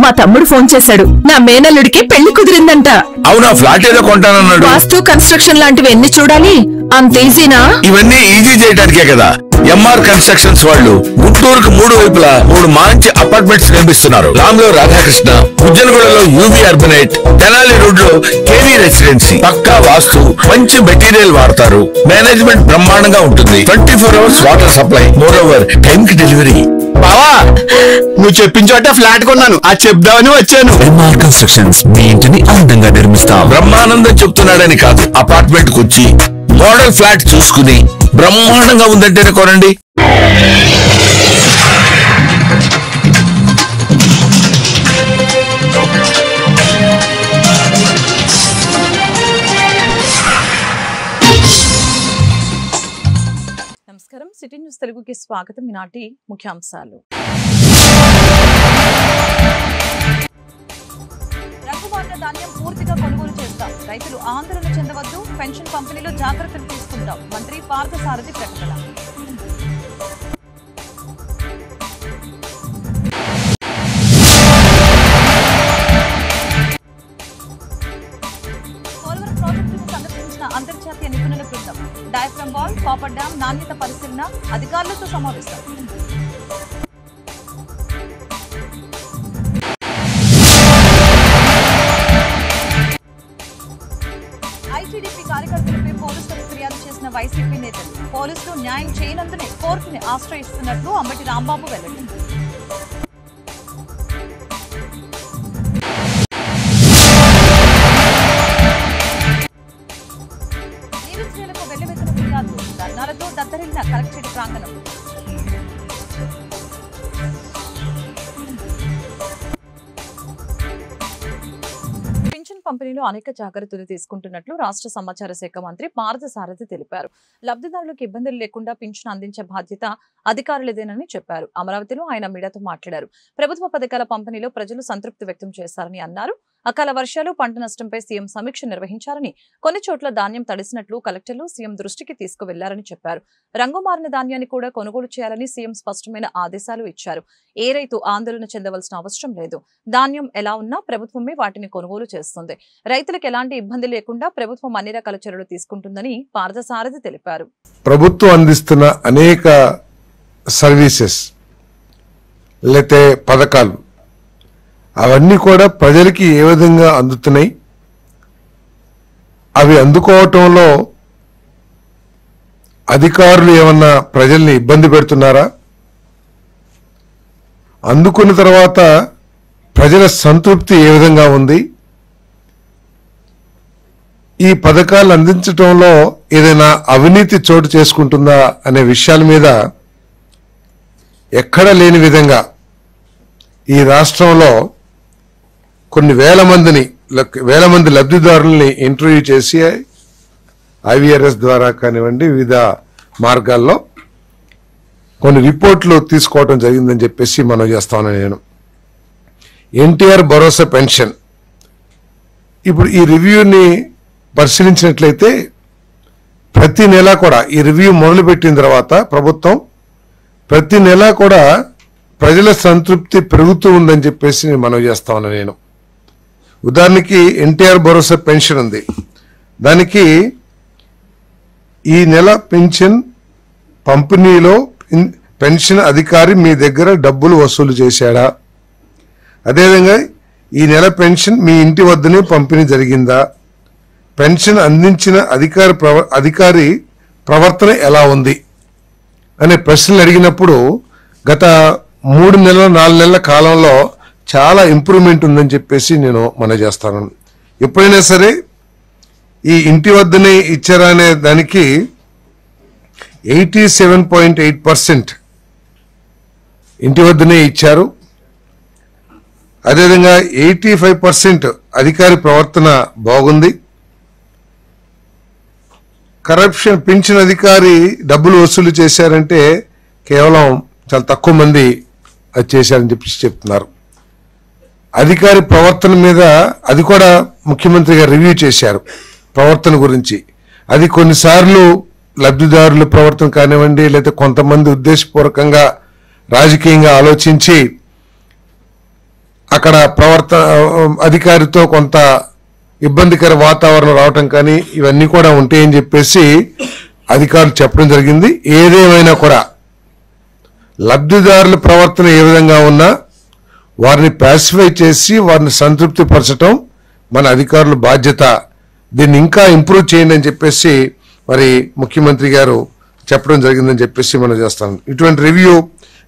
మా తమ్ముడు ఫోన్ చేశాడు. నా మేనల్లుడికి పెళ్లి కుదిరిందంట. అవునా? ఫ్లాట్ ఏదో కొంటానన్నాడు. వాస్తు కన్స్ట్రక్షన్ లాంటివి ఎన్ని చూడాలి? అంత ఈజీనా? ఇవన్నీ ఈజీ చేయడానికే కదా ఎంఆర్ కన్స్ట్రక్షన్స్ వాళ్ళు గుంటూరుకు 3 వైపులా 3 మంచి అపార్ట్మెంట్స్ నిర్మిస్తున్నారు. రామ్లో రాధాకృష్ణ, ఉజ్జనగూడలో యూవీ అర్బనైట్, తెనాలి రోడ్ లో కేవీ రెసిడెన్సీ. పక్కా వాస్తు, మంచి మెటీరియల్ వాడతారు. మేనేజ్మెంట్ బ్రహ్మాండంగా ఉంటుంది. 24 hours water supply, moreover time కి డెలివరీ. బావా, నువ్వు చెప్పించోట ఫ్లాట్ కొన్నాను, అది చెప్దామని వచ్చాను. ఎంఆర్ కన్స్ట్రక్షన్స్ మీ ఇంటిని అందంగా నిర్మిస్తాం. బ్రహ్మానందం చెప్తున్నాడని కాదు, అపార్ట్మెంట్ కు వచ్చి మోడల్ ఫ్లాట్ చూసుకుని బ్రహ్మాండంగా ఉందంటేనే కొనండి. నమస్కారం, సిటీ న్యూస్ తెలుగుకి స్వాగతం. ఈనాటి ముఖ్యాంశాలు. రంగుమారిన ధాన్యం పూర్తిగా కొనుగోలు చేస్తాం, రైతులు ఆందోళన చెందవద్దు, పెన్షన్ పంపిణీలో జాగ్రత్తలు తీసుకుంటాం, మంత్రి పార్థసారథి ప్రకటన. పోలవరం ప్రాజెక్టును సందర్శించిన అంతర్జాతీయ నిపుణుల బృందం. డయాఫ్రమ్ వాల్, కాపర్ డ్యాం నాణ్యత పరిశీలన, అధికారులతో సమావేశం. ఐటీడీపీ కార్యకర్తలపై పోలీసులకు ఫిర్యాదు చేసిన వైసీపీ నేతలు. పోలీసులు న్యాయం చేయనందునే కోర్టుని ఆశ్రయిస్తున్నట్లు అంబటి రాంబాబు వెల్లడి. జీవితశైలకు వెల్లువెత్తిన ఫిర్యాదులు, ధర్నాలతో దద్దరిల్లిన కలెక్టరేట్ ప్రాంగణం. పింఛన్ పంపిణీలో అనేక జాగ్రత్తలు తీసుకుంటున్నట్లు రాష్ట్ర సమాచార శాఖ మంత్రి పార్థసారథి తెలిపారు. లబ్ధిదారులకు ఇబ్బందులు లేకుండా పింఛన్ అందించే బాధ్యత అధికారులదేనని చెప్పారు. అమరావతిలో ఆయన మీడియాతో మాట్లాడారు. ప్రభుత్వ పథకాల పంపిణీలో ప్రజలు సంతృప్తి వ్యక్తం చేశారని అన్నారు. అకాల వర్షాలు, పంట నష్టంపై సీఎం సమీక్ష నిర్వహించారని, కొన్ని చోట్ల ధాన్యం తడిసినట్లు కలెక్టర్లు సీఎం దృష్టికి తీసుకువెళ్లారని చెప్పారు. రంగుమారిన ధాన్యాన్ని కూడా కొనుగోలు చేయాలని సీఎం స్పష్టమైన ఆదేశాలు ఇచ్చారు. ఏ రైతు ఆందోళన చెందవలసిన అవసరం లేదు. ధాన్యం ఎలా ఉన్నా ప్రభుత్వమే వాటిని కొనుగోలు చేస్తుంది. రైతులకు ఎలాంటి ఇబ్బంది లేకుండా ప్రభుత్వం అన్ని రకాల చర్యలు తీసుకుంటుందని పార్థసారథి తెలిపారు. ప్రభుత్వం అందిస్తున్న అనేక సర్వీసెస్ లేతే పథకాలు అవన్నీ కూడా ప్రజలకి ఏ విధంగా అందుతున్నాయి, అవి అందుకోవటంలో అధికారులు ఏమన్నా ప్రజల్ని ఇబ్బంది పెడుతున్నారా, అందుకున్న తర్వాత ప్రజల సంతృప్తి ఏ విధంగా ఉంది, ఈ పథకాలు అందించటంలో ఏదైనా అవినీతి చోటు చేసుకుంటుందా అనే విషయాల మీద ఎక్కడ లేని విధంగా ఈ రాష్ట్రంలో కొన్ని వేల మంది లబ్ధిదారుల్ని ఇంటర్వ్యూ చేసి ఐవీఆర్ఎస్ ద్వారా కానివ్వండి వివిధ మార్గాల్లో కొన్ని రిపోర్ట్లు తీసుకోవడం జరిగిందని చెప్పేసి మనం చేస్తాను. నేను ఎన్టీఆర్ భరోసా పెన్షన్ ఇప్పుడు ఈ రివ్యూని పరిశీలించినట్లయితే ప్రతి నెల కూడా ఈ రివ్యూ మొదలుపెట్టిన తర్వాత ప్రభుత్వం ప్రతి నెల కూడా ప్రజల సంతృప్తి పెరుగుతూ ఉందని చెప్పేసి నేను మనవి చేస్తా ఉన్నాను. నేను ఉదాహరణకి ఎన్టీఆర్ భరోసా పెన్షన్ ఉంది, దానికి ఈ నెల పెన్షన్ పంపిణీలో పెన్షన్ అధికారి మీ దగ్గర డబ్బులు వసూలు చేశాడా, అదేవిధంగా ఈ నెల పెన్షన్ మీ ఇంటి వద్దనే పంపిణీ జరిగిందా, పెన్షన్ అందించిన అధికారి ప్రవర్తన ఎలా ఉంది అనే ప్రశ్నలు అడిగినప్పుడు గత 3 నెలల 4 నెలల కాలంలో చాలా ఇంప్రూవ్మెంట్ ఉందని చెప్పేసి నేను మనవి చేస్తాను. ఎప్పుడైనా సరే ఈ ఇంటి వద్దనే ఇచ్చారా అనే దానికి 87.8% ఇంటి వద్దనే ఇచ్చారు. అదేవిధంగా 85% అధికారి ప్రవర్తన బాగుంది. కరప్షన్ పింఛన్ అధికారి డబ్బులు వసూలు చేశారంటే కేవలం చాలా తక్కువ మంది అది చేశారని చెప్పి చెప్తున్నారు. అధికారి ప్రవర్తన మీద అది కూడా ముఖ్యమంత్రి గారు రివ్యూ చేశారు ప్రవర్తన గురించి. అది కొన్నిసార్లు లబ్ధిదారుల ప్రవర్తన కానివ్వండి, లేదా కొంతమంది ఉద్దేశపూర్వకంగా రాజకీయంగా ఆలోచించి అక్కడ అధికారితో కొంత ఇబ్బందికర వాతావరణం రావటం కానీ ఇవన్నీ కూడా ఉంటాయని చెప్పేసి అధికారులు చెప్పడం జరిగింది. ఏదేమైనా కూడా లబ్ధిదారుల ప్రవర్తన ఏ విధంగా ఉన్నా వారిని పాసిఫై చేసి వారిని సంతృప్తి పరచడం మన అధికారుల బాధ్యత. దీన్ని ఇంకా ఇంప్రూవ్ చేయండి అని చెప్పేసి మరి ముఖ్యమంత్రి గారు చెప్పడం జరిగిందని చెప్పేసి మనం చేస్తాం. ఇటువంటి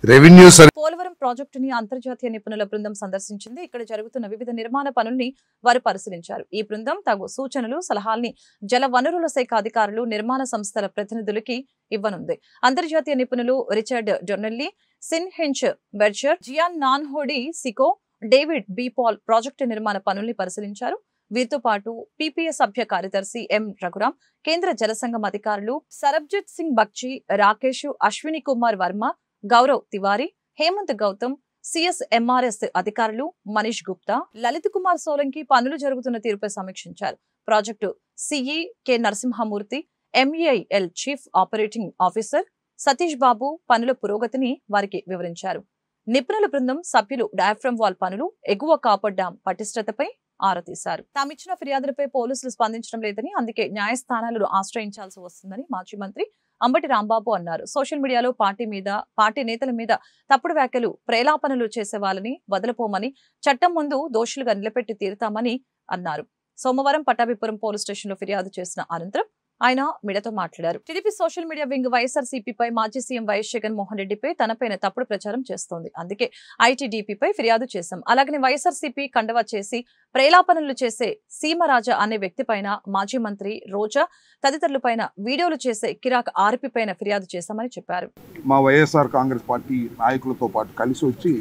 రెవెన్యూ పోలవరం ప్రాజెక్టుని అంతర్జాతీయ నిపుణుల బృందం సందర్శించింది. ఇక్కడ జరుగుతున్న వివిధ నిర్మాణ పనుల్ని వారు పరిశీలించారు. ఈ బృందం తగు సూచనలు, సలహాల్ని జల వనరుల శాఖ అధికారులు, నిర్మాణ సంస్థల ప్రతినిధులకి ఇవ్వనుంది. అంతర్జాతీయ నిపుణులు రిచర్డ్ డొన్నెల్లీ, సిన్ హించ్ బెర్జర్, జియాన్ నాన్హోడి సికో, డేవిడ్ బి పాల్ ప్రాజెక్టు నిర్మాణ పనుల్ని పరిశీలించారు. వీరితో పాటు పీపీఏ సభ్య కార్యదర్శి ఎం రఘురాం, కేంద్ర జలసంఘం అధికారులు సరబ్జిత్ సింగ్ బక్షి, రాకేష్, అశ్విని కుమార్ వర్మ, గౌరవ్ తివారీ, హేమంత్ గౌతమ్, సిఎస్ఎంఆర్ఎస్ అధికారులు మనీష్ గుప్తా, లలిత్ కుమార్ సోలంకి పనులు జరుగుతున్న తీరుపై సమీక్షించారు. Project CE K Narasimhamurthy, MEIL chief operating officer Satish Babu పనుల పురోగతిని వారికి వివరించారు. నిపుణుల బృందం సభ్యులు డయాఫ్రమ్ వాల్ పనులు, ఎగువ కాపర్ డ్యాం పటిష్టతపై ఆరా తీశారు. తామిచ్చిన ఫిర్యాదులపై పోలీసులు స్పందించడం లేదని, అందుకే న్యాయస్థానాలను ఆశ్రయించాల్సి వస్తుందని మాజీ మంత్రి అంబటి రాంబాబు అన్నారు. సోషల్ మీడియాలో పార్టీ నేతల మీద తప్పుడు వ్యాఖ్యలు, ప్రేలాపనలు చేసే వాళ్ళని వదలపోమని, చట్టం ముందు దోషులుగా నిలబెట్టి తీరుతామని అన్నారు. సోమవారం పట్టాభిపురం పోలీస్ స్టేషన్ లో ఫిర్యాదు చేసిన అనంతరం ఆయన మీడియాతో మాట్లాడారు. టీడీపీ సోషల్ మీడియా వింగ్ వైఎస్ఆర్సీపీపై మాజీ సీఎం వైఎస్ జగన్మోహన్ రెడ్డిపై తనపైన తప్పుడు ప్రచారం చేస్తోంది. అందుకే ఐటీడీపీపై ఫిర్యాదు చేశాం. అలాగనే వైఎస్ఆర్సీపీ కండవా చేసి ప్రేలాపనలు చేసే సీమరాజా అనే వ్యక్తిపైన, మాజీ మంత్రి రోజా తదితరులపైన వీడియోలు చేసే కిరాక్ ఆర్పీ పైన ఫిర్యాదు చేశామని చెప్పారు. మా వైఎస్ఆర్ కాంగ్రెస్ పార్టీ నాయకులతో పాటు కలిసి వచ్చి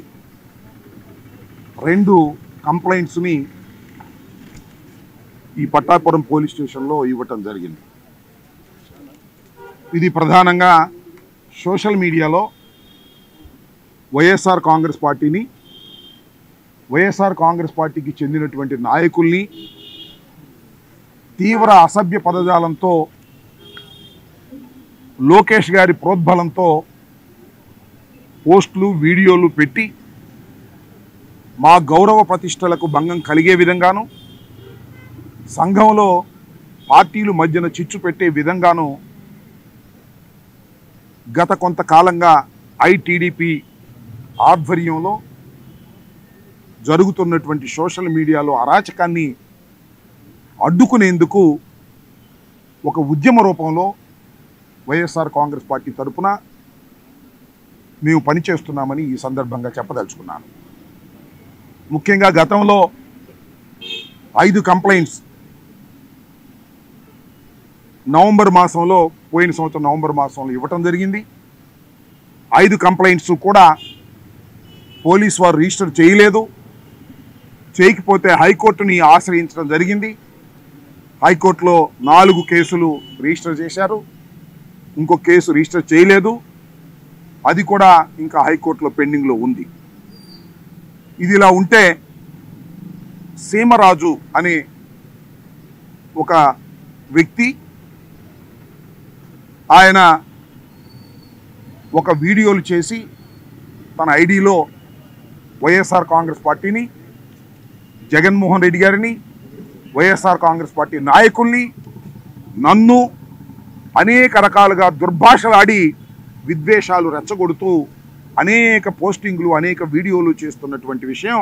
2 కంప్లైంట్స్ని ఈ పట్టాపురం పోలీస్ స్టేషన్లో ఇవ్వటం జరిగింది. ఇది ప్రధానంగా సోషల్ మీడియాలో వైఎస్ఆర్ కాంగ్రెస్ పార్టీని, వైఎస్ఆర్ కాంగ్రెస్ పార్టీకి చెందినటువంటి నాయకుల్ని తీవ్ర అసభ్య పదజాలంతో, లోకేష్ గారి ప్రోద్బలంతో పోస్టులు, వీడియోలు పెట్టి మా గౌరవ ప్రతిష్టలకు భంగం కలిగే విధంగాను, సంఘంలో పార్టీలు మధ్యన చిచ్చు పెట్టే విధంగాను గత కొంతకాలంగా ఐటీడీపీ ఆధ్వర్యంలో జరుగుతున్నటువంటి సోషల్ మీడియాలో అరాచకాన్ని అడ్డుకునేందుకు ఒక ఉద్యమ రూపంలో వైఎస్ఆర్ కాంగ్రెస్ పార్టీ తరఫున మేము పనిచేస్తున్నామని ఈ సందర్భంగా చెప్పదలుచుకున్నాను. ముఖ్యంగా గతంలో 5 కంప్లైంట్స్ పోయిన సంవత్సరం నవంబర్ మాసంలో ఇవ్వటం జరిగింది. 5 కంప్లైంట్స్ కూడా పోలీసు వారు రిజిస్టర్ చేయలేదు. చేయకపోతే హైకోర్టుని ఆశ్రయించడం జరిగింది. హైకోర్టులో 4 కేసులు రిజిస్టర్ చేశారు. ఇంకో కేసు రిజిస్టర్ చేయలేదు. అది కూడా ఇంకా హైకోర్టులో పెండింగ్లో ఉంది. ఇది ఇలా ఉంటే సీమరాజు అనే ఒక వ్యక్తి, ఆయన ఒక వీడియోలు చేసి తన ఐడిలో వైఎస్ఆర్ కాంగ్రెస్ పార్టీని, జగన్మోహన్ రెడ్డి గారిని, వైఎస్ఆర్ కాంగ్రెస్ పార్టీ నాయకుల్ని, నన్ను అనేక రకాలుగా దుర్భాషలాడి విద్వేషాలు రెచ్చగొడుతూ అనేక పోస్టింగ్లు, అనేక వీడియోలు చేస్తున్నటువంటి విషయం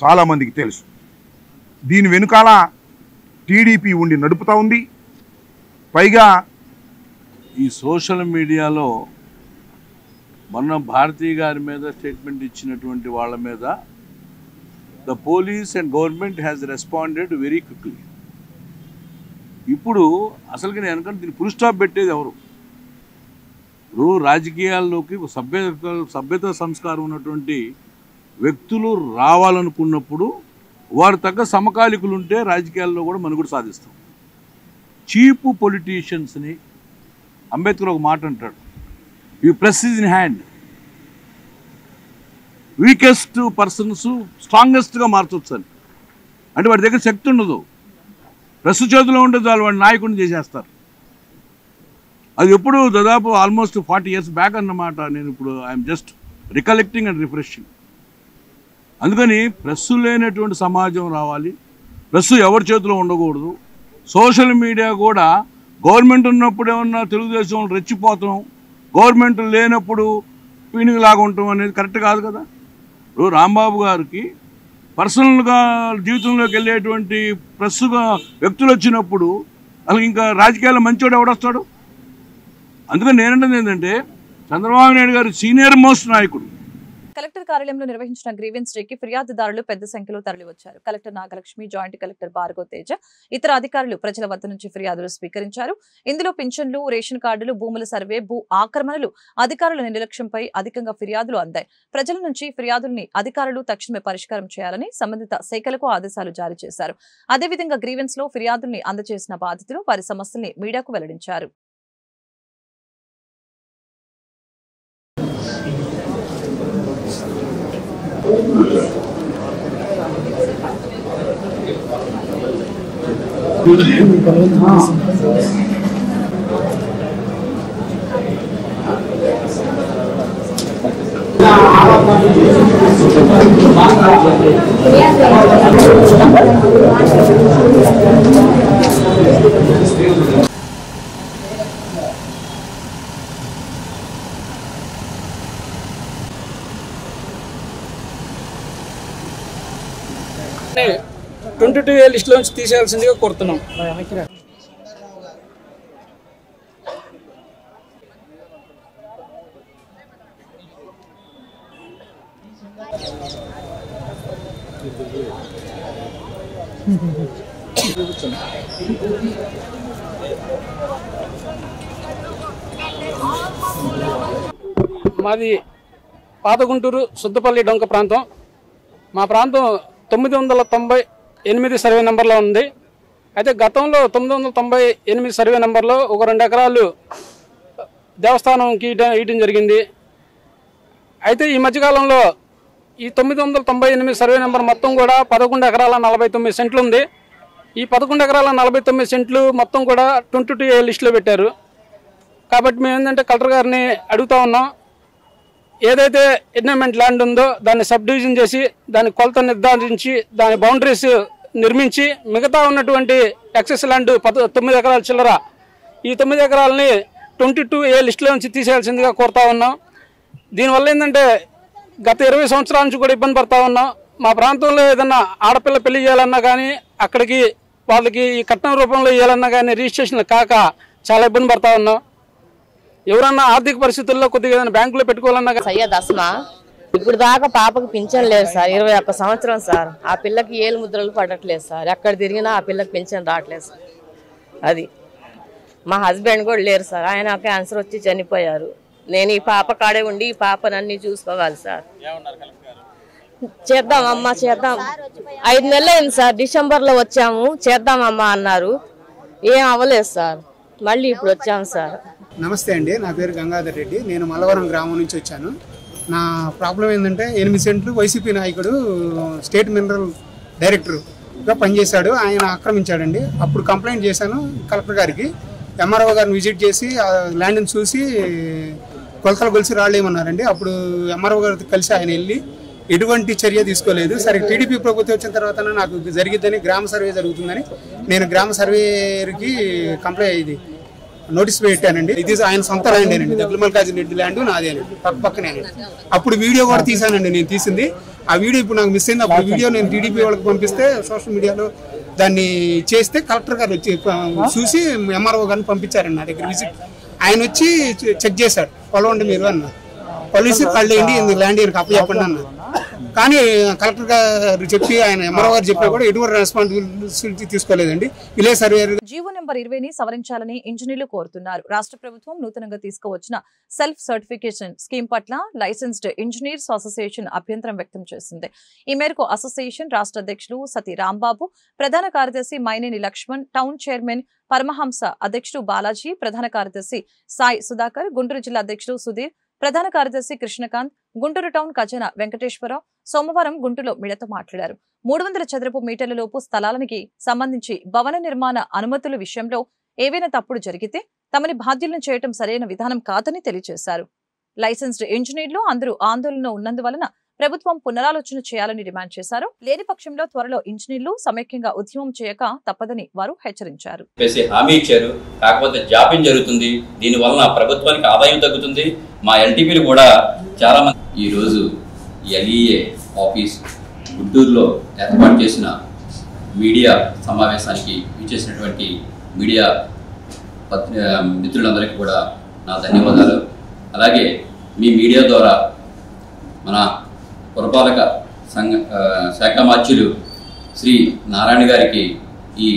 చాలామందికి తెలుసు. దీని వెనుకాల టీడీపీ ఉండి నడుపుతూ ఉంది. పైగా ఈ సోషల్ మీడియాలో మొన్న భారతీ గారి మీద స్టేట్మెంట్ ఇచ్చినటువంటి వాళ్ళ మీద the police and government has responded very quickly. ఇప్పుడు అసలుకి నేను అనుకుంటే దీన్ని ఫుల్ స్టాప్ పెట్టేది ఎవరు? రాజకీయాల్లోకి సభ్యత సంస్కారం ఉన్నటువంటి వ్యక్తులు రావాలనుకున్నప్పుడు వారు తగ్గ సమకాలికులు ఉంటే రాజకీయాల్లో కూడా మనుగడ సాధిస్తాం. చీప్ పొలిటీషియన్స్ని అంబేద్కర్ ఒక మాట అంటాడు, ఈ press is in hand, weakest persons స్ట్రాంగెస్ట్గా మార్చవచ్చు అని. అంటే వాడి దగ్గర శక్తి ఉండదు, ప్రెస్ చేతిలో ఉండదు, వాళ్ళు వాడి నాయకుడిని చేసేస్తారు. అది ఎప్పుడు దాదాపు ఆల్మోస్ట్ 40 years బ్యాక్ అన్నమాట. నేను ఇప్పుడు I'm just recollecting and refreshing. అందుకని ప్రెస్ లేనటువంటి సమాజం రావాలి. ప్రెస్ ఎవరి చేతిలో ఉండకూడదు. సోషల్ మీడియా కూడా గవర్నమెంట్ ఉన్నప్పుడు ఏమన్నా తెలుగుదేశం రెచ్చిపోతాం, గవర్నమెంట్ లేనప్పుడు పీనిలాగా ఉంటాం అనేది కరెక్ట్ కాదు కదా. ఇప్పుడు రాంబాబు గారికి పర్సనల్గా జీవితంలోకి వెళ్ళేటువంటి ప్రెస్గా వ్యక్తులు వచ్చినప్పుడు అసలు ఇంకా రాజకీయాల్లో మంచోడు ఎవడొస్తాడు? అందుకని నేనంటుంది ఏంటంటే చంద్రబాబు నాయుడు గారు సీనియర్ మోస్ట్ నాయకుడు. కలెక్టర్ కార్యాలయంలో నిర్వహించిన గ్రీవెన్స్ డేకి ఫిర్యాదుదారులు పెద్ద సంఖ్యలో తరలివచ్చారు. Collector Nagalakshmi, joint collector Bhargav Teja, ఇతర అధికారులు ప్రజల వద్ద నుంచి ఫిర్యాదులు స్వీకరించారు. ఇందులో పింఛన్లు, రేషన్ కార్డులు, భూముల సర్వే, భూ ఆక్రమణలు, అధికారుల నిర్లక్ష్యంపై అధికంగా ఫిర్యాదులు అందాయి. ప్రజల నుంచి ఫిర్యాదుల్ని అధికారులు తక్షణమే పరిష్కారం చేయాలని సంబంధిత శాఖలకు ఆదేశాలు జారీ చేశారు. అదేవిధంగా గ్రీవెన్స్ లో ఫిర్యాదుల్ని అందజేసిన బాధితులు వారి సమస్యల్ని మీడియాకు వెల్లడించారు. ట్వంటీ లిస్టులోంచి తీసేయాల్సిందిగా కోరుతున్నాం. మాది పాత గుంటూరు సుద్దపల్లి డొంక ప్రాంతం. మా ప్రాంతం 998 సర్వే నెంబర్లో ఉంది. అయితే గతంలో 998 సర్వే నెంబర్లో ఒక 2 ఎకరాలు దేవస్థానంకి ఇవ్వడం జరిగింది. అయితే ఈ మధ్యకాలంలో ఈ 998 సర్వే నెంబర్ మొత్తం కూడా 11 ఎకరాల 49 సెంట్లు ఉంది. ఈ 11 ఎకరాల 49 సెంట్లు మొత్తం కూడా 22A లిస్టులో పెట్టారు. కాబట్టి మేము ఏంటంటే కలెక్టర్ గారిని అడుగుతా ఉన్నాం, ఏదైతే ఎన్విరాన్మెంట్ ల్యాండ్ ఉందో దాన్ని సబ్ డివిజన్ చేసి దాని కొలత నిర్ధారించి దాని బౌండరీస్ నిర్మించి మిగతా ఉన్నటువంటి ఎక్సెస్ ల్యాండ్ 9 ఎకరాల చిల్లర ఈ 9 ఎకరాలని 22A లిస్టులో నుంచి తీసేయాల్సిందిగా కోరుతా ఉన్నాం. దీనివల్ల ఏంటంటే గత 20 సంవత్సరాల నుంచి కూడా ఇబ్బంది పడతా ఉన్నాం. మా ప్రాంతంలో ఏదన్నా ఆడపిల్ల పెళ్లి చేయాలన్నా కానీ అక్కడికి వాళ్ళకి ఈ కట్నం రూపంలో ఇవ్వాలన్నా కానీ రిజిస్ట్రేషన్లు కాక చాలా ఇబ్బంది పడతా ఉన్నాం. ఎవరన్నా ఆర్థిక పరిస్థితుల్లో కొద్దిగా ఏదైనా బ్యాంకులో పెట్టుకోవాలన్నా సయ్యద్ అస్మా ఇప్పుడు దాకా పాపకు పింఛన్ లేదు సార్. 21 సంవత్సరం సార్. ఆ పిల్లకి ఏలు ముద్రలు పడట్లేదు సార్. ఎక్కడ తిరిగినా ఆ పిల్లకి పింఛన్ రావట్లేదు సార్. అది మా హస్బెండ్ కూడా లేరు సార్. ఆయన క్యాన్సర్ వచ్చి చనిపోయారు. నేను ఈ పాప కాడే ఉండి ఈ పాపను అన్ని చూసుకోవాలి సార్. చేద్దామమ్మా చేద్దాం. 5 నెలలు అయింది సార్. డిసెంబర్లో వచ్చాము, చేద్దామమ్మా అన్నారు. ఏం అవ్వలేదు సార్. మళ్ళీ ఇప్పుడు వచ్చాము సార్. నమస్తే అండి, నా పేరు గంగాధర్ రెడ్డి. నేను మల్లవరం గ్రామం నుంచి వచ్చాను. నా ప్రాబ్లం ఏంటంటే 8 సెంట్లు వైసీపీ నాయకుడు స్టేట్ మినరల్ డైరెక్టర్గా పనిచేశాడు. ఆయన ఆక్రమించాడండి. అప్పుడు కంప్లైంట్ చేశాను కలెక్టర్ గారికి. ఎంఆర్ఓ గారిని విజిట్ చేసి ఆ ల్యాండ్ని చూసి కొలతలు కొలిసి రాళ్ళేమన్నారండి. అప్పుడు ఎంఆర్ఓ గారితో కలిసి ఆయన వెళ్ళి ఎటువంటి చర్య తీసుకోలేదు. సరే టీడీపీ ప్రభుత్వం వచ్చిన తర్వాత నాకు జరిగిద్దని గ్రామ సర్వే జరుగుతుందని నేను గ్రామ సర్వేకి కంప్లైంట్ నోటీస్ పెట్టానండి. ఇది ఆయన సొంత ల్యాండ్ అండి, దగ్గరమల్కాజీ రెడ్డి ల్యాండ్ నాదేనండి, పక్కనే. అప్పుడు వీడియో కూడా తీసానండి, నేను తీసింది. ఆ వీడియో ఇప్పుడు నాకు మిస్ అయింది. అప్పుడు వీడియో నేను టీడీపీ వాళ్ళకి పంపిస్తే సోషల్ మీడియాలో దాన్ని చేస్తే కలెక్టర్ గారు వచ్చి చూసి ఎంఆర్ఓ గారిని పంపించారండి నా దగ్గర విజిట్. ఆయన వచ్చి చెక్ చేశాడు. పొలవండి మీరు అన్నారు. పోలీసు కళ్ళేయండి ల్యాండ్ అప్పు చెప్పండి అన్నారు. కానీ కలెక్టర్ గారు చెప్పి ఆయన ఎంఆర్ఓ గారు చెప్పినా కూడా ఎటువంటి రెస్పాన్సిబిలిటీ తీసుకోలేదండి. విలేజ్ సర్వేయర్ జీవో నెంబర్ 20ని సవరించాలని ఇంజనీర్లు కోరుతున్నారు. రాష్ట్ర ప్రభుత్వం నూతనంగా తీసుకువచ్చిన సెల్ఫ్ సర్టిఫికేషన్ స్కీమ్ పట్ల లైసెన్స్డ్ ఇంజనీర్స్ అసోసియేషన్ అభ్యంతరం వ్యక్తం చేసింది. ఈ మేరకు అసోసియేషన్ రాష్ట్ర అధ్యక్షులు సతీ రాంబాబు, ప్రధాన కార్యదర్శి మైనేని లక్ష్మణ్, టౌన్ చైర్మన్ పరమహంస, అధ్యక్షుడు బాలాజీ, ప్రధాన కార్యదర్శి సాయి సుధాకర్, గుంటూరు జిల్లా అధ్యక్షుడు సుధీర్, ప్రధాన కార్యదర్శి కృష్ణకాంత్, గుంటూరు టౌన్ ఖజానా వెంకటేశ్వరరావు సోమవారం గుంటూరులో మీడియాతో మాట్లాడారు. 300 చదరపు మీటర్ల లోపు స్థలానికి సంబంధించి భవన నిర్మాణ అనుమతుల విషయంలో ఏవైనా తప్పుడు జరిగితే తమని బాధ్యులను చేయటం సరైన విధానం కాదని తెలియజేశారు. లైసెన్స్డ్ ఇంజనీర్లు అందరూ ఆందోళనలో ఉన్నందువలన ప్రభుత్వం పునరాలోచన చేయాలని డిమాండ్ చేశారు. లేని పక్షంలో త్వరలో ఇంజనీర్లు సమైక్యంగా ఉద్యమం చేయక తప్పదని వారు హెచ్చరించారు. హామీ ఇచ్చారు, కాకపోతే జాప్యం జరుగుతుంది. దీనివలన ప్రభుత్వానికి ఆదాయం తగ్గుతుంది. మా ఎల్టీపీలు కూడా చాలా మంది ఈ రోజు ఎల్ఈఏ ఆఫీస్ గుంటూరులో ఏర్పాటు చేసిన మీడియా సమావేశానికి ఇచ్చేసినటువంటి మీడియా మిత్రులందరికీ కూడా నా ధన్యవాదాలు. అలాగే మీ మీడియా ద్వారా మన పురపాలక శాఖ మార్చులు శ్రీ నారాయణ గారికి ఈ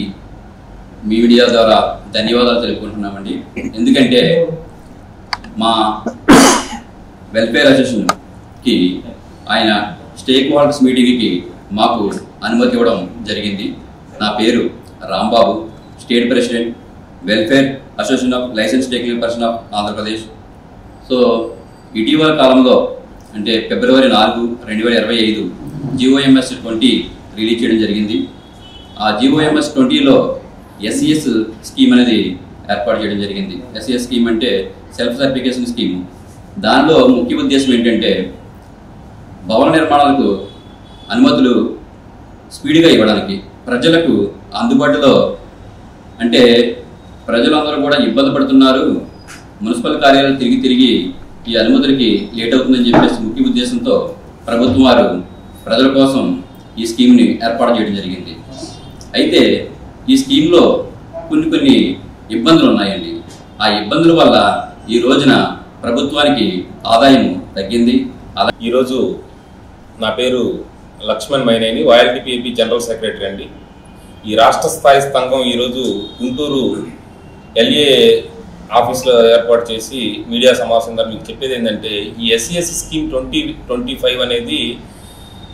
మీడియా ద్వారా ధన్యవాదాలు తెలుపుకుంటున్నామండి. ఎందుకంటే మా వెల్ఫేర్ అసోసియేషన్కి ఆయన స్టేక్ హోల్డర్స్ మీటింగ్కి మాకు అనుమతి ఇవ్వడం జరిగింది. నా పేరు Rambabu, state president, welfare association off licence taking person of Andhra Pradesh. So ఇటీవల కాలంలో అంటే ఫిబ్రవరి 4, 2025 GOMS 20 రిలీజ్ చేయడం జరిగింది. ఆ GOMS 20లో SES స్కీమ్ అనేది ఏర్పాటు చేయడం జరిగింది. SES స్కీమ్ అంటే సెల్ఫ్ సర్టిఫికేషన్ స్కీమ్. దానిలో ముఖ్య ఉద్దేశం ఏంటంటే భవన నిర్మాణాలకు అనుమతులు స్పీడ్గా ఇవ్వడానికి, ప్రజలకు అందుబాటులో, అంటే ప్రజలందరూ కూడా ఇబ్బంది పడుతున్నారు, మున్సిపల్ కార్యాలయాలు తిరిగి ఈ అనుమతులకి లేట్ అవుతుందని చెప్పేసి ముఖ్య ఉద్దేశంతో ప్రభుత్వం వారు ప్రజల కోసం ఈ స్కీమ్ని ఏర్పాటు చేయడం జరిగింది. అయితే ఈ స్కీమ్లో కొన్ని ఇబ్బందులు ఉన్నాయండి. ఆ ఇబ్బందుల వల్ల ఈ రోజున ప్రభుత్వానికి ఆదాయం తగ్గింది. ఈరోజు నా పేరు Laxman Maineni, YLTPAP general secretary అండి. ఈ రాష్ట్ర స్థాయి సంఘం ఈరోజు గుంటూరు LA ఆఫీస్లో ఏర్పాటు చేసి మీడియా సమావేశం ద్వారా మీకు చెప్పేది ఏంటంటే ఈ SES స్కీమ్ 2025 అనేది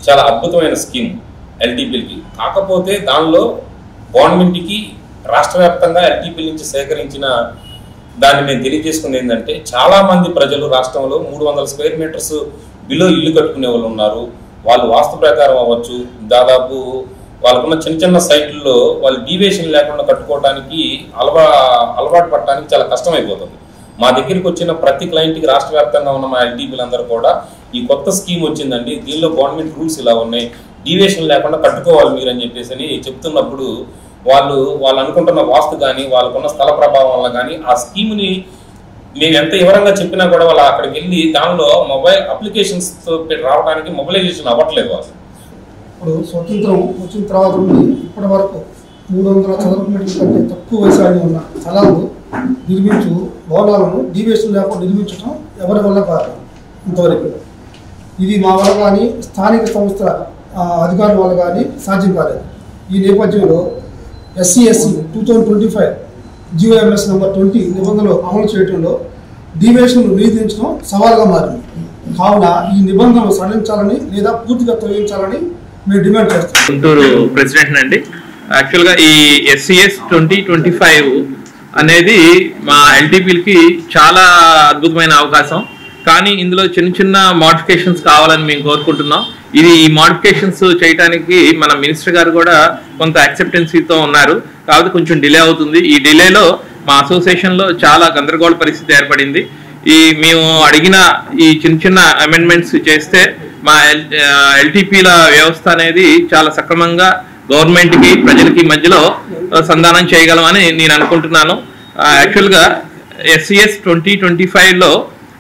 చాలా అద్భుతమైన స్కీమ్ LTPలకి. కాకపోతే దానిలో గవర్నమెంట్కి రాష్ట్ర వ్యాప్తంగా LTPల నుంచి సేకరించిన దాన్ని మేము తెలియజేసుకునేది ఏంటంటే చాలామంది ప్రజలు రాష్ట్రంలో 300 స్క్వేర్ మీటర్స్ బిలో ఇల్లు కట్టుకునే వాళ్ళు ఉన్నారు. వాళ్ళు వాస్తు ప్రకారం అవ్వచ్చు, దాదాపు వాళ్ళకున్న చిన్న సైట్లలో వాళ్ళు డీవియేషన్ లేకుండా కట్టుకోవడానికి అలవాటు పడటానికి చాలా కష్టమైపోతుంది. మా దగ్గరికి వచ్చిన ప్రతి క్లయింట్కి రాష్ట్ర వ్యాప్తంగా ఉన్న మా LTPలందరూ కూడా ఈ కొత్త స్కీమ్ వచ్చిందండి, దీనిలో గవర్నమెంట్ రూల్స్ ఇలా ఉన్నాయి, డీవియేషన్ లేకుండా కట్టుకోవాలి మీరు అని చెప్పేసి చెప్తున్నప్పుడు వాళ్ళు అనుకుంటున్న వాస్తు కానీ వాళ్ళకున్న స్థల ప్రభావం వల్ల కానీ ఆ స్కీమ్ని మేము ఎంత వివరంగా చెప్పినా కూడా వాళ్ళు అక్కడికి వెళ్ళి దానిలో మొబైల్ అప్లికేషన్స్ రావడానికి మొబైలైజేషన్ అవ్వట్లేదు. వాళ్ళు ఇప్పుడు స్వతంత్రం వచ్చిన తర్వాత నుండి ఇప్పటి వరకు 300 చదరపు మీటర్ల కంటే తక్కువ వయసు ఉన్న స్థలాలు భవనాలను డీవియేషన్ లేకుండా నిర్మించడం ఎవరి వల్ల కాదు ఇంతవరకు. ఇది మా వల్ల కానీ స్థానిక సంస్థ అధికారుల వల్ల కానీ సాధ్యం కాలేదు. ఈ నేపథ్యంలో SES 2025 GOMS నెంబర్ 20 నిబంధనలు అమలు చేయడంలో డీవియేషన్లు నిరోధించడం సవాల్గా మారింది. కావున ఈ నిబంధనలు సడలించాలని లేదా పూర్తిగా తొలగించాలని మేము డిమాండ్ చేస్తాం. గుంటూరు ప్రెసిడెంట్ అండి. యాక్చువల్గా ఈ SES 2025 అనేది మా LTPలకి చాలా అద్భుతమైన అవకాశం. కానీ ఇందులో చిన్న మోడిఫికేషన్స్ కావాలని మేము కోరుకుంటున్నాం. ఈ మోడిఫికేషన్స్ చేయడానికి మన మినిస్టర్ గారు కూడా కొంత యాక్సెప్టెన్సీతో ఉన్నారు, కాబట్టి కొంచెం డిలే అవుతుంది. ఈ డిలేలో మా అసోసియేషన్లో చాలా గందరగోళ పరిస్థితి ఏర్పడింది. మేము అడిగిన ఈ చిన్న అమెండ్మెంట్స్ చేస్తే మా LTPల వ్యవస్థ అనేది చాలా సక్రమంగా గవర్నమెంట్కి ప్రజలకి మధ్యలో సంధానం చేయగలమని నేను అనుకుంటున్నాను. యాక్చువల్గా SES 2025లో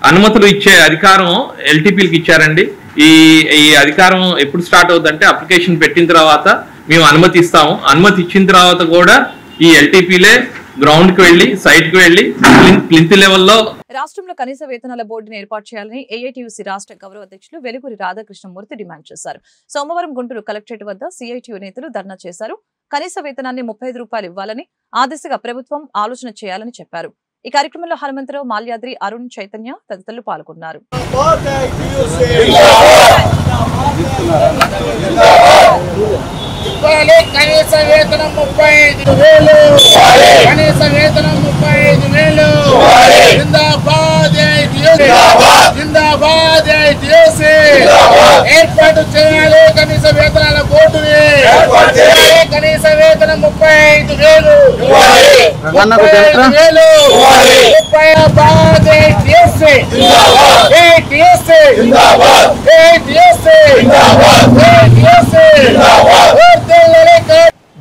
అనుమతులు ఇచ్చే అధికారం LTPలకి ఇచ్చారండి. ఈ అధికారం ఎప్పుడు స్టార్ట్ అవుతుందంటే అప్లికేషన్ పెట్టిన తర్వాత మేము అనుమతి ఇస్తాము. అనుమతి ఇచ్చిన తర్వాత కూడా ఈ LTPలే గ్రౌండ్కి వెళ్ళి సైట్కి వెళ్ళి ప్లింత్ లెవెల్లో రాష్ట్రంలో కనీస వేతనాల బోర్డును ఏర్పాటు చేయాలని AITUC రాష్ట్ర గౌరవ అధ్యక్షులు వెలుగురి రాధాకృష్ణమూర్తి డిమాండ్ చేశారు. సోమవారం గుంటూరు కలెక్టరేట్ వద్ద CITU నేతలు ధర్నా చేశారు. కనీస వేతనాన్ని 35 రూపాయలు ఇవ్వాలని, ఆ దిశగా ప్రభుత్వం ఆలోచన చేయాలని చెప్పారు. ఈ కార్యక్రమంలో హనుమంతరావు, మాల్యాద్రి, అరుణ్, చైతన్య తదితరులు పాల్గొన్నారు. కనీస వేతనం 35,000, కనీస వేతనం 35,000. జిందాబాద్ జిందాబాద్ ఏర్పాటు చేయాలి కనీస వేతనాల బోర్డుని. కనీస వేతనం 35,000,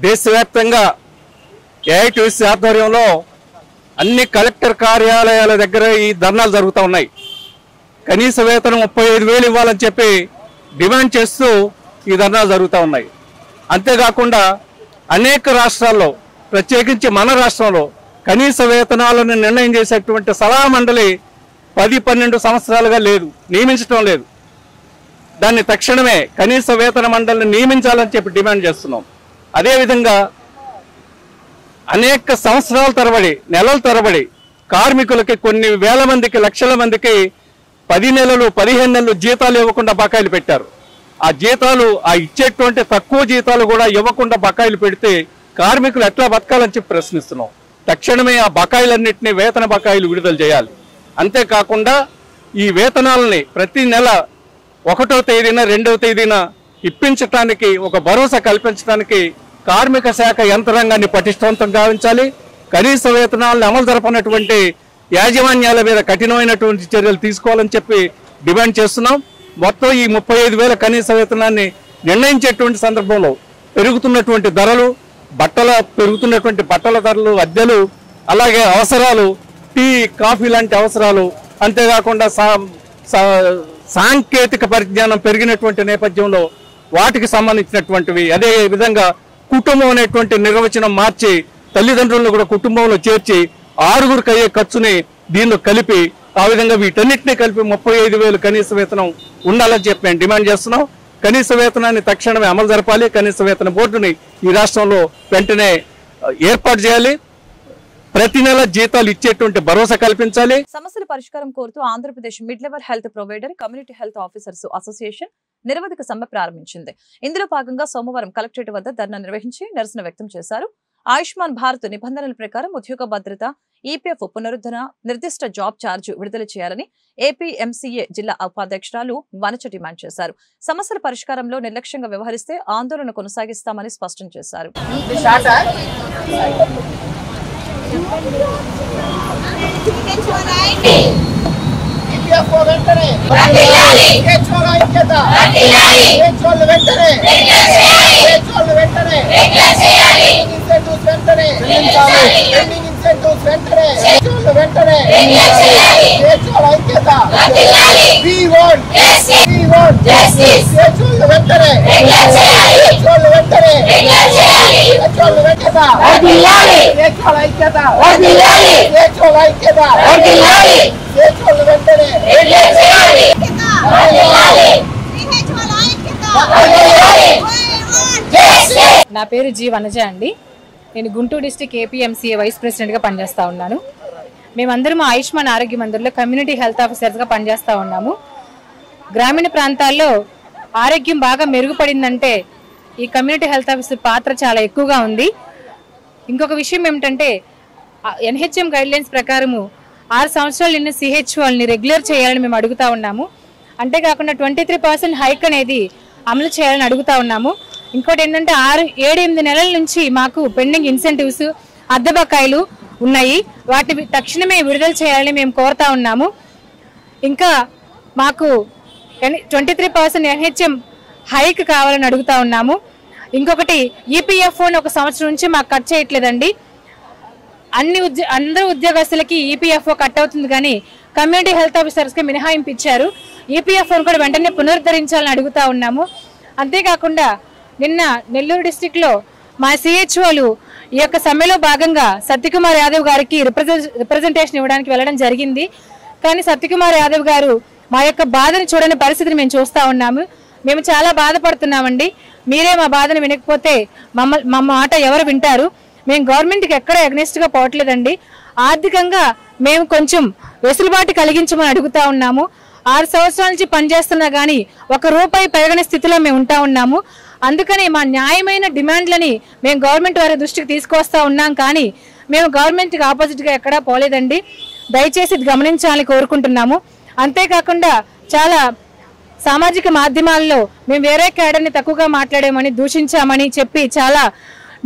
దేశవ్యాప్తంగా ఏఐటీయూసీ ఆధ్వర్యంలో అన్ని కలెక్టర్ కార్యాలయాల దగ్గర ఈ ధర్నాలు జరుగుతూ ఉన్నాయి. కనీస వేతనం 35,000 ఇవ్వాలని చెప్పి డిమాండ్ చేస్తూ ఈ ధర్నాలు జరుగుతూ ఉన్నాయి. అంతేకాకుండా అనేక రాష్ట్రాల్లో, ప్రత్యేకించి మన రాష్ట్రంలో కనీస వేతనాలను నిర్ణయం చేసేటువంటి సలహా మండలి 10-12 సంవత్సరాలుగా లేదు, నియమించడం లేదు. దాన్ని తక్షణమే కనీస వేతన మండలిని నియమించాలని చెప్పి డిమాండ్ చేస్తున్నాం. అదేవిధంగా అనేక సంవత్సరాల తరబడి, నెలల తరబడి కార్మికులకి కొన్ని వేల మందికి, లక్షల మందికి 10 నెలలు, 15 నెలలు జీతాలు ఇవ్వకుండా బకాయిలు పెట్టారు. ఆ జీతాలు, ఆ ఇచ్చేటువంటి తక్కువ జీతాలు కూడా ఇవ్వకుండా బకాయిలు పెడితే కార్మికులు ఎట్లా బతకాలని చెప్పి ప్రశ్నిస్తున్నాం. తక్షణమే ఆ బకాయిలన్నింటినీ, వేతన బకాయిలు విడుదల చేయాలి. అంతేకాకుండా ఈ వేతనాలని ప్రతి నెల 1వ తేదీన, 2వ తేదీన ఇప్పించడానికి, ఒక భరోసా కల్పించడానికి కార్మిక శాఖ యంత్రాంగాన్ని పటిష్టవంతం గావించాలి. కనీస వేతనాలను అమలు జరపనటువంటి యాజమాన్యాల మీద కఠినమైనటువంటి చర్యలు తీసుకోవాలని చెప్పి డిమాండ్ చేస్తున్నాం. మొత్తం ఈ 35,000 కనీస వేతనాన్ని నిర్ణయించేటువంటి సందర్భంలో పెరుగుతున్నటువంటి ధరలు, పెరుగుతున్నటువంటి బట్టల ధరలు, అద్దెలు, అలాగే అవసరాలు, టీ, కాఫీ లాంటి అవసరాలు, అంతేకాకుండా సాంకేతిక పరిజ్ఞానం పెరిగినటువంటి నేపథ్యంలో వాటికి సంబంధించినటువంటివి, అదే విధంగా కుటుంబం అనేటువంటి నిర్వచనం మార్చి తల్లిదండ్రులను కూడా కుటుంబంలో చేర్చి 6గురికి అయ్యే ఖర్చుని దీనిలో కలిపి, ఆ విధంగా వీటన్నిటినీ కలిపి 35,000 కనీస వేతనం ఉండాలని చెప్పి మేము డిమాండ్ చేస్తున్నాం. కనీస వేతనాన్ని తక్షణమే అమలు జరపాలి. కనీస వేతన బోర్డుని ఈ రాష్ట్రంలో వెంటనే ఏర్పాటు చేయాలి. ప్రతి నెల జీతాలు ఇచ్చేటువంటి భరోసా కల్పించాలి. సమస్యల పరిష్కారం కోరుతూ Andhra Pradesh mid level health provider community health officers association నిరవధిక సమ్మె ప్రారంభించింది. ఇందులో భాగంగా సోమవారం కలెక్టరేట్ వద్ద ధర్నా నిర్వహించి నిరసన వ్యక్తం చేశారు. ఆయుష్మాన్ భారత్ నిబంధనల ప్రకారం ఉద్యోగ భద్రత, ఈపీఎఫ్ పునరుద్ధరణ, నిర్దిష్ట జాబ్ ఛార్జ్ విడుదల చేయాలని ఏపీఎంసీఏ జిల్లా ఉపాధ్యక్షురాలు వనచ డిమాండ్ చేశారు. సమస్యల పరిష్కారంలో నిర్లక్ష్యంగా వ్యవహరిస్తే ఆందోళన కొనసాగిస్తామని స్పష్టం చేశారు. నా పేరు జీ వనజ అండి. నేను గుంటూరు డిస్ట్రిక్ట్ ఏపీఎంసీఏ వైస్ ప్రెసిడెంట్ గా పనిచేస్తా ఉన్నాను. మేమందరం ఆయుష్మాన్ ఆరోగ్య మందిర్లో కమ్యూనిటీ హెల్త్ ఆఫీసర్స్ గా పనిచేస్తా ఉన్నాము. గ్రామీణ ప్రాంతాల్లో ఆరోగ్యం బాగా మెరుగుపడిందంటే ఈ కమ్యూనిటీ హెల్త్ ఆఫీసర్ పాత్ర చాలా ఎక్కువగా ఉంది. ఇంకొక విషయం ఏమిటంటే ఎన్హెచ్ఎం గైడ్ లైన్స్ ప్రకారము 6 సంవత్సరాలు నిన్న సిహెచ్ఓల్ని రెగ్యులర్ చేయాలని మేము అడుగుతా ఉన్నాము. అంతేకాకుండా 23% హైక్ అనేది అమలు చేయాలని అడుగుతా ఉన్నాము. ఇంకోటి ఏంటంటే 7-8 నెలల నుంచి మాకు పెండింగ్ ఇన్సెంటివ్స్, అద్దె బకాయిలు ఉన్నాయి. వాటిని తక్షణమే విడుదల చేయాలని మేము కోరుతా ఉన్నాము. ఇంకా మాకు 23% ఎన్హెచ్ఎం హైక్ కావాలని అడుగుతా ఉన్నాము. ఇంకొకటి ఈపీఎఫ్ఓని 1 సంవత్సరం నుంచి మాకు కట్ చేయట్లేదండి. అందరూ ఉద్యోగస్తులకి ఈపీఎఫ్ఓ కట్ అవుతుంది, కానీ కమ్యూనిటీ హెల్త్ ఆఫీసర్స్కి మినహాయింపు ఇచ్చారు. ఈపీఎఫ్ఓని కూడా వెంటనే పునరుద్ధరించాలని అడుగుతా ఉన్నాము. అంతేకాకుండా నిన్న నెల్లూరు డిస్టిక్లో మా సిహెచ్ఓలు ఈ యొక్క సమ్మెలో భాగంగా సత్యకుమార్ యాదవ్ గారికి రిప్రజెంటేషన్ ఇవ్వడానికి వెళ్ళడం జరిగింది. కానీ సత్యకుమార్ యాదవ్ గారు మా యొక్క బాధను చూడని పరిస్థితిని మేము చూస్తూ ఉన్నాము. మేము చాలా బాధపడుతున్నామండి. మీరే మా బాధను వినకపోతే మా మాట ఎవరు వింటారు? మేము గవర్నమెంట్కి ఎక్కడ అగ్నెస్ట్గా పోవట్లేదండి. ఆర్థికంగా మేము కొంచెం వెసులుబాటు కలిగించమని అడుగుతా ఉన్నాము. 6 సంవత్సరాల నుంచి పనిచేస్తున్నా కానీ 1 రూపాయి పెరగని స్థితిలో మేము ఉంటా ఉన్నాము. అందుకని మా న్యాయమైన డిమాండ్లని మేము గవర్నమెంట్ వారి దృష్టికి తీసుకొస్తా ఉన్నాం, కానీ మేము గవర్నమెంట్కి ఆపోజిట్గా ఎక్కడా పోలేదండి. దయచేసి ఇది గమనించాలని కోరుకుంటున్నాము. అంతేకాకుండా చాలా సామాజిక మాధ్యమాల్లో మేము వేరే క్యాడర్ని తక్కువగా మాట్లాడామని, దూషించామని చెప్పి చాలా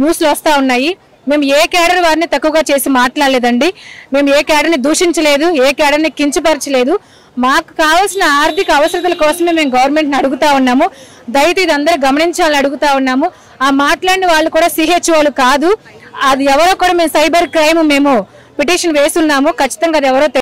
న్యూస్లు వస్తూ ఉన్నాయి. మేము ఏ క్యాడర్ వారిని తక్కువగా చేసి మాట్లాడలేదండి. మేము ఏ క్యాడర్ని దూషించలేదు, ఏ క్యాడర్ని కించపరచలేదు. మాకు కావాల్సిన ఆర్థిక అవసరతల కోసమే మేము గవర్నమెంట్ని అడుగుతా ఉన్నాము. దయచేసి ఇది అందరూ గమనించాలని అడుగుతా ఉన్నాము. ఆ మాట్లాడిన వాళ్ళు కూడా సిహెచ్ఓలు కాదు, అది ఎవరో కూడా మేము సైబర్ క్రైమ్ మేము పిటిషన్ వేస్తున్నాము. ఖచ్చితంగా అది ఎవరో